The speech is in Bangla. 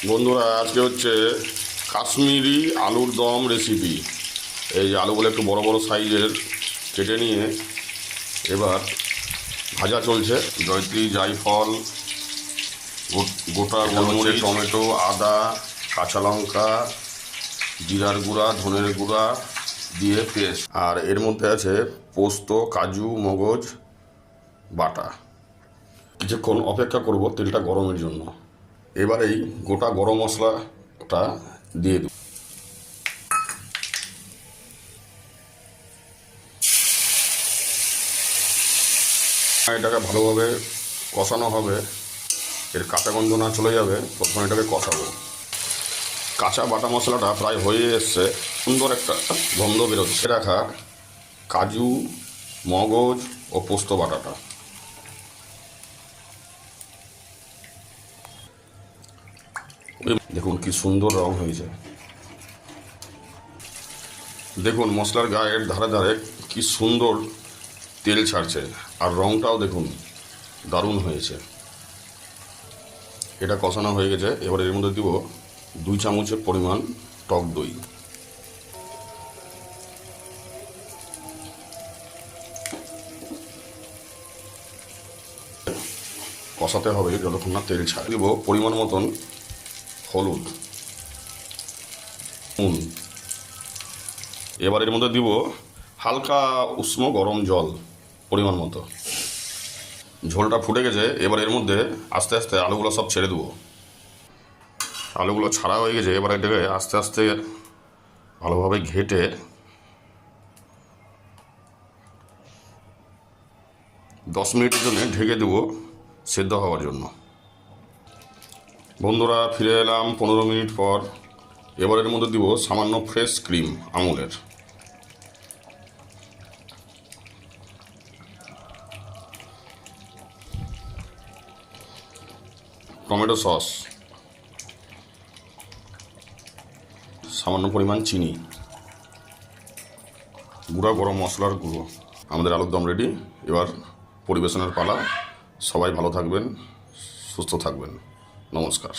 বন্ধুরা, আজকে হচ্ছে কাশ্মীরি আলুর দম রেসিপি। এই আলুগুলো একটু বড় বড় সাইজের কেটে নিয়ে এবার ভাজা চলছে। জয়ত্রী, জায়ফল, গোটা গোলমরিচ, টমেটো, আদা, কাঁচা লঙ্কা, জিরার গুঁড়া, ধনের গুঁড়া দিয়ে পেস্ট। আর এর মধ্যে আছে পোস্ত, কাজু, মগজ বাটা। কিছুক্ষণ অপেক্ষা করব তেলটা গরমের জন্য। এবার এই গোটা গরম মশলাটা দিয়ে দেব। এটাকে ভালোভাবে কষানো হবে, এর কাঁচা গন্ধ না চলে যাবে তখন এটাকে কষাবো। কাঁচা বাটা মশলাটা প্রায় হয়ে এসছে, সুন্দর একটা গন্ধ বেরোচ্ছে। রাখা কাজু, মগজ ও পোস্ত বাটাটা দেখুন কি সুন্দর রং হয়েছে। দেখুন মশলার গায়ের ধারে ধারে কি সুন্দর তেল ছাড়ছে, আর রংটাও দেখুন দারুণ হয়েছে। এটা কষানো হয়ে গেছে। এবার এর মধ্যে দিব 2 চামচের পরিমাণ টক দই। কষাতে হবে যতক্ষণ না তেল ছাড়ে। দিব পরিমাণ মতন হলুদ, নুন। এবার এর মধ্যে দিব হালকা উষ্ণ গরম জল পরিমাণ মতো। ঝোলটা ফুটে গেছে। এবার এর মধ্যে আস্তে আস্তে আলুগুলো সব ছেড়ে দেবো। আলুগুলো ছাড়া হয়ে গেছে। এবার এটাকে আস্তে আস্তে ভালোভাবে ঘেটে 10 মিনিটের জন্য ঢেকে দেবো সেদ্ধ হওয়ার জন্য। বন্ধুরা, ফিরে এলাম 15 মিনিট পর। এবার এর মধ্যে দিব সামান্য ফ্রেশ ক্রিম আমুলের, টমেটো সস, সামান্য পরিমাণ চিনি, গুঁড়া গরম মশলার গুঁড়ো। আমাদের আলুর দম রেডি। এবার পরিবেশনের পালা। সবাই ভালো থাকবেন, সুস্থ থাকবেন। নমস্কার।